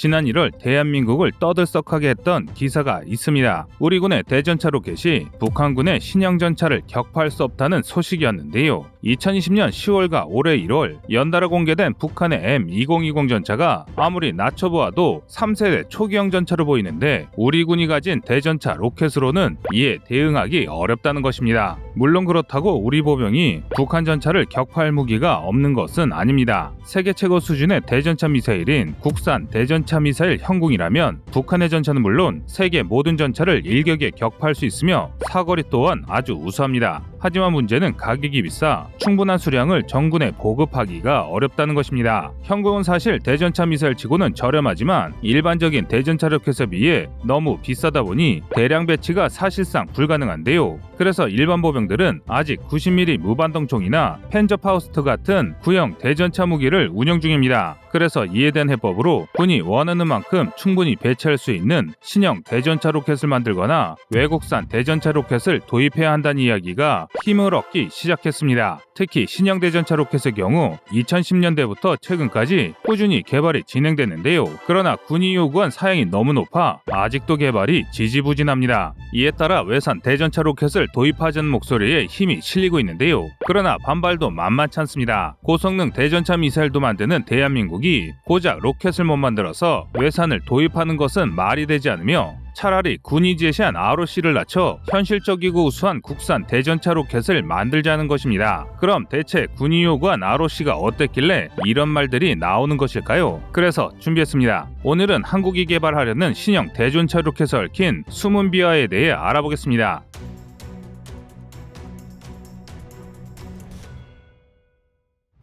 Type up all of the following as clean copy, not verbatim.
지난 1월 대한민국을 떠들썩하게 했던 기사가 있습니다. 우리 군의 대전차 로켓이 북한군의 신형 전차를 격파할 수 없다는 소식이었는데요. 2020년 10월과 올해 1월 연달아 공개된 북한의 M2020 전차가 아무리 낮춰보아도 3세대 초기형 전차로 보이는데 우리 군이 가진 대전차 로켓으로는 이에 대응하기 어렵다는 것입니다. 물론 그렇다고 우리 보병이 북한 전차를 격파할 무기가 없는 것은 아닙니다. 세계 최고 수준의 대전차 미사일인 국산 대전차 미사일 형궁이라면 북한의 전차는 물론 세계 모든 전차를 일격에 격파할 수 있으며 사거리 또한 아주 우수합니다. 하지만 문제는 가격이 비싸 충분한 수량을 정군에 보급하기가 어렵다는 것입니다. 형궁은 사실 대전차 미사일치고는 저렴하지만 일반적인 대전차 로켓에 비해 너무 비싸다 보니 대량 배치가 사실상 불가능한데요. 그래서 일반 보병들은 아직 90mm 무반동총이나 펜저파우스트 같은 구형 대전차 무기를 운영 중입니다. 그래서 이에 대한 해법으로 군이 원하는 만큼 충분히 배치할 수 있는 신형 대전차 로켓을 만들거나 외국산 대전차 로켓을 도입해야 한다는 이야기가 힘을 얻기 시작했습니다. 특히 신형 대전차 로켓의 경우 2010년대부터 최근까지 꾸준히 개발이 진행됐는데요. 그러나 군이 요구한 사양이 너무 높아 아직도 개발이 지지부진합니다. 이에 따라 외산 대전차 로켓을 도입하자는 목소리에 힘이 실리고 있는데요. 그러나 반발도 만만치 않습니다. 고성능 대전차 미사일도 만드는 대한민국이 고작 로켓을 못 만들어서 외산을 도입하는 것은 말이 되지 않으며 차라리 군이 제시한 ROC를 낮춰 현실적이고 우수한 국산 대전차 로켓을 만들자는 것입니다. 그럼 대체 군이 요구한 ROC가 어땠길래 이런 말들이 나오는 것일까요? 그래서 준비했습니다. 오늘은 한국이 개발하려는 신형 대전차 로켓에 얽힌 숨은 비화에 대해 알아보겠습니다.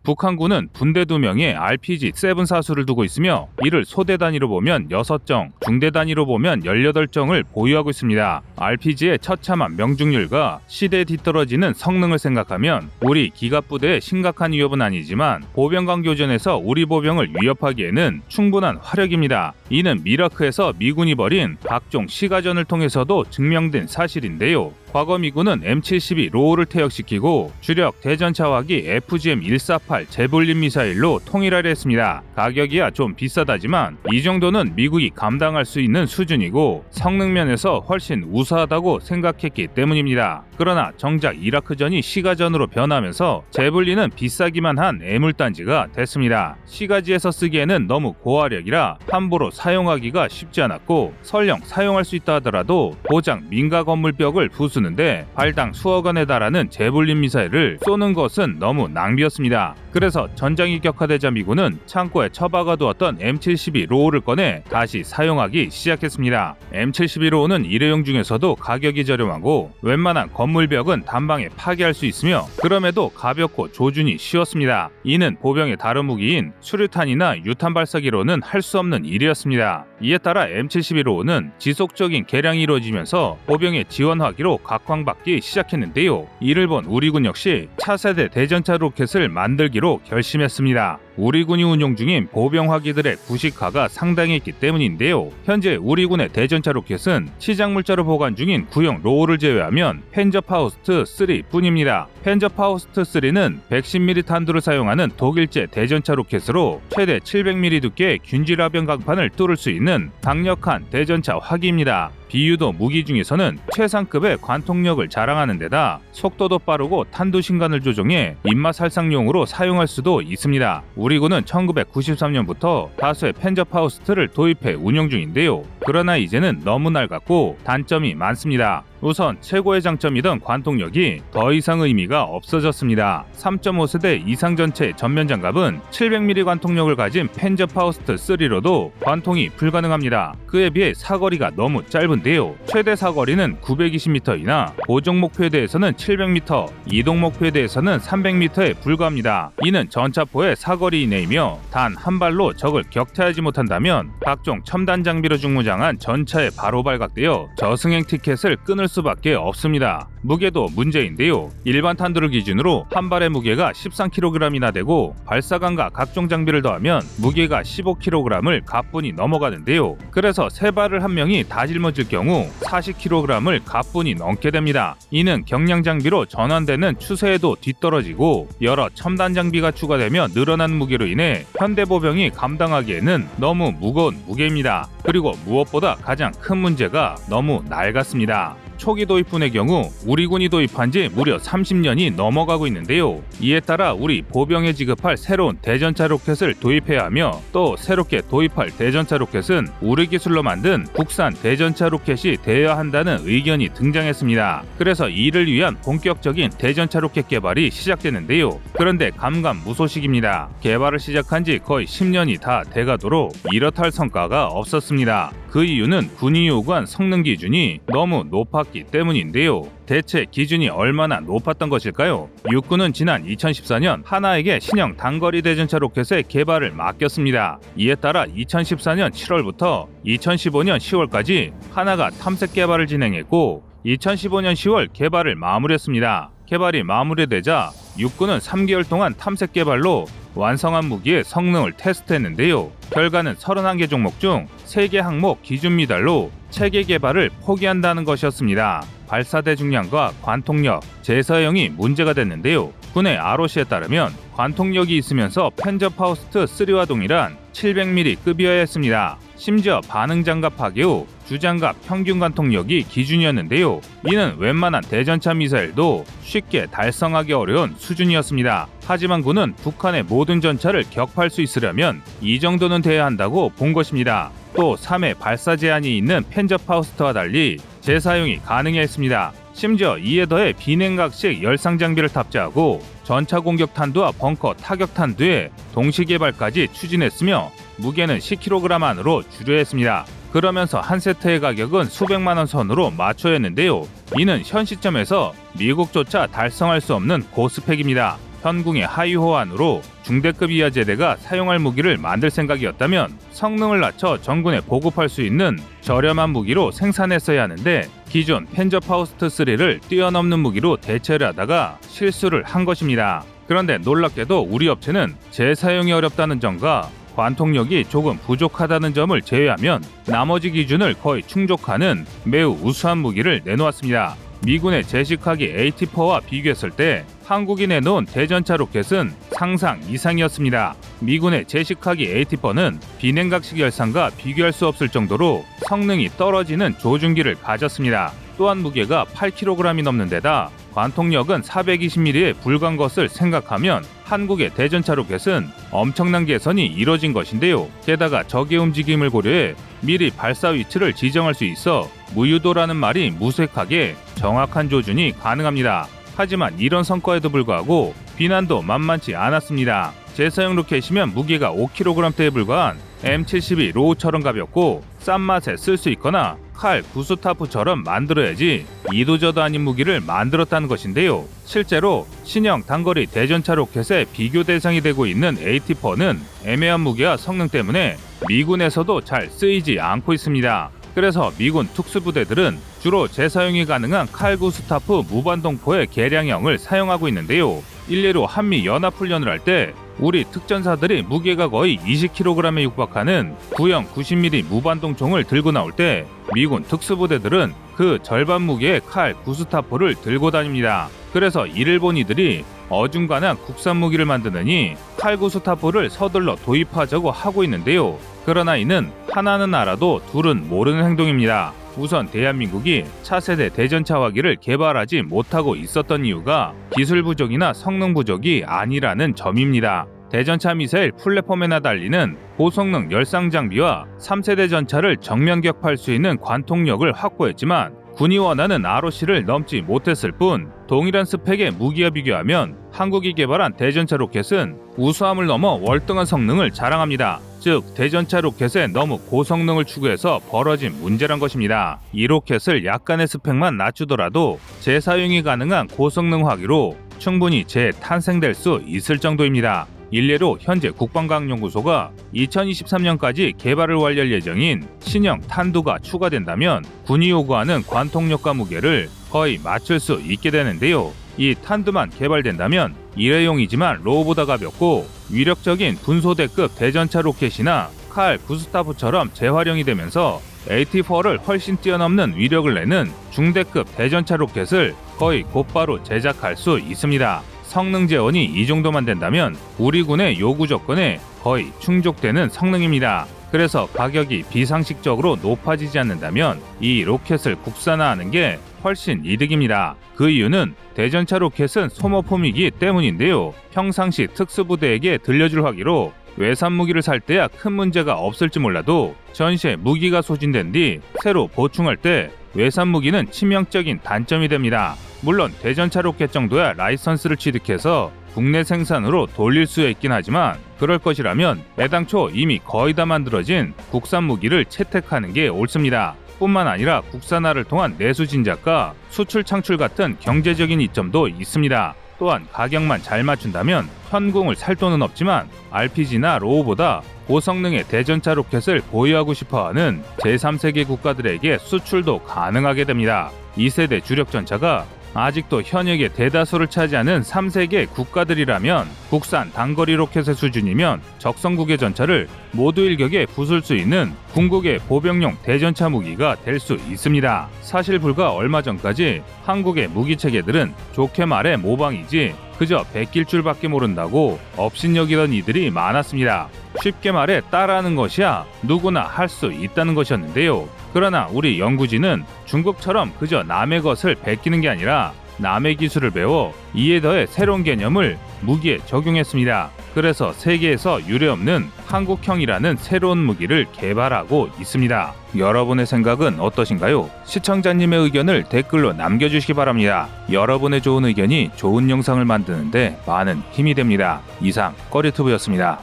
북한군은 분대 2명의 RPG-7 사수를 두고 있으며 이를 소대 단위로 보면 6정, 중대 단위로 보면 18정을 보유하고 있습니다. RPG의 처참한 명중률과 시대에 뒤떨어지는 성능을 생각하면 우리 기갑부대의 심각한 위협은 아니지만 보병간 교전에서 우리 보병을 위협하기에는 충분한 화력입니다. 이는 미라크에서 미군이 벌인 각종 시가전을 통해서도 증명된 사실인데요. 과거 미군은 M72 로우를 퇴역시키고 주력 대전차화기 FGM-148 제볼린 미사일로 통일하려 했습니다. 가격이야 좀 비싸다지만 이 정도는 미국이 감당할 수 있는 수준이고 성능 면에서 훨씬 우수하다고 생각했기 때문입니다. 그러나 정작 이라크전이 시가전으로 변하면서 제볼린은 비싸기만 한 애물단지가 됐습니다. 시가지에서 쓰기에는 너무 고화력이라 함부로 사용하기가 쉽지 않았고 설령 사용할 수 있다 하더라도 고장 민가 건물벽을 부수는데 발당 수억 원에 달하는 제볼린 미사일을 쏘는 것은 너무 낭비였습니다. 그래서 전장이 격화되자 미군은 창고에 처박아두었던 M72 로우를 꺼내 다시 사용하기 시작했습니다. M72 로우는 일회용 중에서도 가격이 저렴하고 웬만한 건물벽은 단방에 파괴할 수 있으며 그럼에도 가볍고 조준이 쉬웠습니다. 이는 보병의 다른 무기인 수류탄이나 유탄 발사기로는 할 수 없는 일이었습니다. 이에 따라 M72 로우는 지속적인 개량이 이루어지면서 보병의 지원화기로 각광받기 시작했는데요. 이를 본 우리군 역시 차세대 대전차 로켓을 만들기로 결심했습니다. 우리 군이 운용 중인 보병화기들의 구식화가 상당했기 때문인데요. 현재 우리 군의 대전차 로켓은 시장 물자로 보관 중인 구형 로우를 제외하면 펜저파우스트 3뿐입니다. 펜저파우스트 3는 110mm 탄두를 사용하는 독일제 대전차 로켓으로 최대 700mm 두께의 균질화병 강판을 뚫을 수 있는 강력한 대전차 화기입니다. 비유도 무기 중에서는 최상급의 관통력을 자랑하는 데다 속도도 빠르고 탄두 신간을 조정해 입맛 살상용으로 사용할 수도 있습니다. 우리 군은 1993년부터 다수의 펜저파우스트를 도입해 운영 중인데요. 그러나 이제는 너무 낡았고 단점이 많습니다. 우선 최고의 장점이던 관통력이 더 이상 의미가 없어졌습니다. 3.5세대 이상 전체 전면 장갑은 700mm 관통력을 가진 펜저파우스트 3로도 관통이 불가능합니다. 그에 비해 사거리가 너무 짧은데요. 최대 사거리는 920m이나 고정 목표에 대해서는 700m, 이동 목표에 대해서는 300m에 불과합니다. 이는 전차포의 사거리 이내이며 단 한 발로 적을 격퇴하지 못한다면 각종 첨단 장비로 중무장한 전차에 바로 발각되어 저승행 티켓을 끊을 수밖에 없습니다. 무게도 문제인데요. 일반 탄두를 기준으로 한 발의 무게가 13kg이나 되고 발사관과 각종 장비를 더하면 무게가 15kg을 가뿐히 넘어가는데요. 그래서 세 발을 한 명이 다 짊어질 경우 40kg을 가뿐히 넘게 됩니다. 이는 경량 장비로 전환되는 추세에도 뒤떨어지고 여러 첨단 장비가 추가되며 늘어난 무게로 인해 현대보병이 감당하기에는 너무 무거운 무게입니다. 그리고 무엇보다 가장 큰 문제가 너무 낡았습니다. 초기 도입군의 경우 우리 군이 도입한 지 무려 30년이 넘어가고 있는데요. 이에 따라 우리 보병에 지급할 새로운 대전차 로켓을 도입해야 하며 또 새롭게 도입할 대전차 로켓은 우리 기술로 만든 국산 대전차 로켓이 되어야 한다는 의견이 등장했습니다. 그래서 이를 위한 본격적인 대전차 로켓 개발이 시작되는데요. 그런데 감감무소식입니다. 개발을 시작한 지 거의 10년이 다 돼가도록 이렇다 할 성과가 없었습니다. 그 이유는 군이 요구한 성능 기준이 너무 높았기 때문인데요. 대체 기준이 얼마나 높았던 것일까요? 육군은 지난 2014년 하나에게 신형 단거리 대전차 로켓의 개발을 맡겼습니다. 이에 따라 2014년 7월부터 2015년 10월까지 하나가 탐색 개발을 진행했고 2015년 10월 개발을 마무리했습니다. 개발이 마무리되자 육군은 3개월 동안 탐색 개발로 완성한 무기의 성능을 테스트했는데요. 결과는 31개 종목 중 3개 항목 기준 미달로 체계 개발을 포기한다는 것이었습니다. 발사대 중량과 관통력, 제사형이 문제가 됐는데요. 군의 ROC에 따르면 관통력이 있으면서 펜저파우스트 3와 동일한 700mm급이어야 했습니다. 심지어 반응장갑 파괴 후 주장갑 평균 관통력이 기준이었는데요. 이는 웬만한 대전차 미사일도 쉽게 달성하기 어려운 수준이었습니다. 하지만 군은 북한의 모든 전차를 격파할 수 있으려면 이 정도는 돼야 한다고 본 것입니다. 또 3회 발사 제한이 있는 펜저파우스트와 달리 재사용이 가능해 했습니다. 심지어 이에 더해 비냉각식 열상 장비를 탑재하고 전차 공격 탄두와 벙커 타격 탄두의 동시 개발까지 추진했으며 무게는 10kg 안으로 줄여야 했습니다. 그러면서 한 세트의 가격은 수백만 원 선으로 맞춰야 했는데요. 이는 현 시점에서 미국조차 달성할 수 없는 고스펙입니다. 현궁의 하위 호환으로 중대급 이하 제대가 사용할 무기를 만들 생각이었다면 성능을 낮춰 전군에 보급할 수 있는 저렴한 무기로 생산했어야 하는데 기존 펜저파우스트 3를 뛰어넘는 무기로 대체를 하다가 실수를 한 것입니다. 그런데 놀랍게도 우리 업체는 재사용이 어렵다는 점과 관통력이 조금 부족하다는 점을 제외하면 나머지 기준을 거의 충족하는 매우 우수한 무기를 내놓았습니다. 미군의 제식하기 AT-4와 비교했을 때 한국이 내놓은 대전차 로켓은 상상 이상이었습니다. 미군의 제식하기 AT-4는 비냉각식 열상과 비교할 수 없을 정도로 성능이 떨어지는 조준기를 가졌습니다. 또한 무게가 8kg이 넘는 데다 관통력은 420mm에 불과한 것을 생각하면 한국의 대전차 로켓은 엄청난 개선이 이뤄진 것인데요. 게다가 적의 움직임을 고려해 미리 발사 위치를 지정할 수 있어 무유도라는 말이 무색하게 정확한 조준이 가능합니다. 하지만 이런 성과에도 불구하고 비난도 만만치 않았습니다. 재사용 로켓이면 무게가 5kg대에 불과한 M72 로우처럼 가볍고 싼 맛에 쓸 수 있거나 칼 구스타프처럼 만들어야지 이도저도 아닌 무기를 만들었다는 것인데요. 실제로 신형 단거리 대전차 로켓의 비교 대상이 되고 있는 AT-4는 애매한 무게와 성능 때문에 미군에서도 잘 쓰이지 않고 있습니다. 그래서 미군 특수부대들은 주로 재사용이 가능한 칼 구스타프 무반동포의 개량형을 사용하고 있는데요. 일례로 한미 연합훈련을 할 때 우리 특전사들이 무게가 거의 20kg에 육박하는 구형 90mm 무반동총을 들고 나올 때 미군 특수부대들은 그 절반 무게의 칼 구스타프를 들고 다닙니다. 그래서 이를 본 이들이 어중간한 국산 무기를 만드느니 칼 구스타프를 서둘러 도입하자고 하고 있는데요. 그러나 이는 하나는 알아도 둘은 모르는 행동입니다. 우선 대한민국이 차세대 대전차화기를 개발하지 못하고 있었던 이유가 기술 부족이나 성능 부족이 아니라는 점입니다. 대전차 미사일 플랫폼에나 달리는 고성능 열상 장비와 3세대 전차를 정면 격파할 수 있는 관통력을 확보했지만 군이 원하는 ROC를 넘지 못했을 뿐 동일한 스펙의 무기와 비교하면 한국이 개발한 대전차 로켓은 우수함을 넘어 월등한 성능을 자랑합니다. 즉 대전차 로켓에 너무 고성능을 추구해서 벌어진 문제란 것입니다. 이 로켓을 약간의 스펙만 낮추더라도 재사용이 가능한 고성능 화기로 충분히 재탄생될 수 있을 정도입니다. 일례로 현재 국방과학연구소가 2023년까지 개발을 완료할 예정인 신형 탄두가 추가된다면 군이 요구하는 관통력과 무게를 거의 맞출 수 있게 되는데요. 이 탄두만 개발된다면 일회용이지만 로보다 가볍고 위력적인 분소대급 대전차 로켓이나 칼 구스타프처럼 재활용이 되면서 AT-4를 훨씬 뛰어넘는 위력을 내는 중대급 대전차 로켓을 거의 곧바로 제작할 수 있습니다. 성능 재원이 이 정도만 된다면 우리 군의 요구 조건에 거의 충족되는 성능입니다. 그래서 가격이 비상식적으로 높아지지 않는다면 이 로켓을 국산화하는 게 훨씬 이득입니다. 그 이유는 대전차 로켓은 소모품이기 때문인데요. 평상시 특수부대에게 들려줄 화기로 외산 무기를 살 때야 큰 문제가 없을지 몰라도 전시에 무기가 소진된 뒤 새로 보충할 때 외산 무기는 치명적인 단점이 됩니다. 물론 대전차 로켓 정도야 라이선스를 취득해서 국내 생산으로 돌릴 수 있긴 하지만 그럴 것이라면 애당초 이미 거의 다 만들어진 국산 무기를 채택하는 게 옳습니다. 뿐만 아니라 국산화를 통한 내수 진작과 수출 창출 같은 경제적인 이점도 있습니다. 또한 가격만 잘 맞춘다면 현궁을 살 돈은 없지만 RPG나 로우보다 고성능의 대전차 로켓을 보유하고 싶어하는 제3세계 국가들에게 수출도 가능하게 됩니다. 2세대 주력 전차가 아직도 현역의 대다수를 차지하는 3세계 국가들이라면 국산 단거리 로켓의 수준이면 적성국의 전차를 모두 일격에 부술 수 있는 궁극의 보병용 대전차 무기가 될 수 있습니다. 사실 불과 얼마 전까지 한국의 무기 체계들은 좋게 말해 모방이지 그저 베낄 줄밖에 모른다고 업신여기던 이들이 많았습니다. 쉽게 말해 따라하는 것이야 누구나 할 수 있다는 것이었는데요. 그러나 우리 연구진은 중국처럼 그저 남의 것을 베끼는 게 아니라 남의 기술을 배워 이에 더해 새로운 개념을 무기에 적용했습니다. 그래서 세계에서 유례없는 한국형이라는 새로운 무기를 개발하고 있습니다. 여러분의 생각은 어떠신가요? 시청자님의 의견을 댓글로 남겨주시기 바랍니다. 여러분의 좋은 의견이 좋은 영상을 만드는데 많은 힘이 됩니다. 이상 꺼리튜브였습니다.